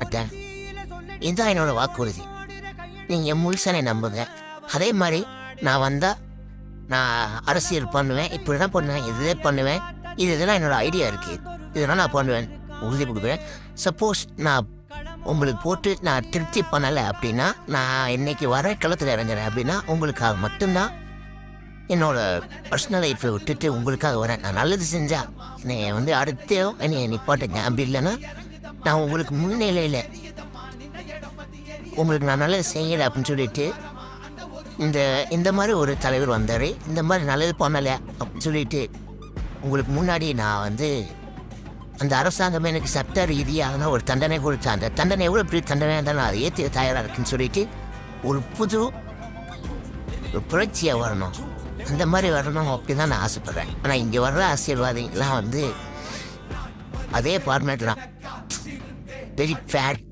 பார்த்துட்டேன். இதுதான் என்னோட வாக்குறுதி. நீங்கள் முழுசானே நம்புங்க. அதே மாதிரி நான் வந்தால் நான் அரசியல் பண்ணுவேன், இப்படி தான் பண்ணுவேன், இதே பண்ணுவேன், இதெல்லாம் என்னோடய ஐடியா இருக்குது, இதெல்லாம் நான் பண்ணுவேன் உறுதி கொடுக்குறேன். சப்போஸ் நான் உங்களுக்கு போட்டு நான் திருப்தி பண்ணலை அப்படின்னா நான் இன்னைக்கு வர களத்தில் இறங்குறேன் அப்படின்னா உங்களுக்காக மட்டும்தான். என்னோடய பர்சனல் லைஃப்பை விட்டுட்டு உங்களுக்காக வரேன். நான் நல்லது செஞ்சால் என்னை அடுத்தே என்னை நிப்பாட்டுங்க. அப்படி இல்லைன்னா நான் உங்களுக்கு முன்னிலையில் உங்களுக்கு நான் நல்லது செய்யலை அப்படின்னு சொல்லிட்டு இந்த மாதிரி ஒரு தலைவர் வந்தார், இந்த மாதிரி நல்லது பண்ணலை அப்படின்னு சொல்லிட்டு உங்களுக்கு முன்னாடி நான் அந்த அரசாங்கம் எனக்கு சட்ட ரீதியாக ஒரு தண்டனை கொடுத்தா, அந்த தண்டனை எவ்வளோ பெரிய தண்டனையாக இருந்தாலும் அதை ஏற்ற தயாராக இருக்குன்னு சொல்லிட்டு ஒரு புது ஒரு புரட்சியாக வரணும், அந்த மாதிரி வரணும் அப்படி தான் நான் ஆசைப்பட்றேன். ஆனால் இங்கே வர்ற அரசியல்வாதிகள்லாம் அதே ஃபார்மேட் தான். Very fat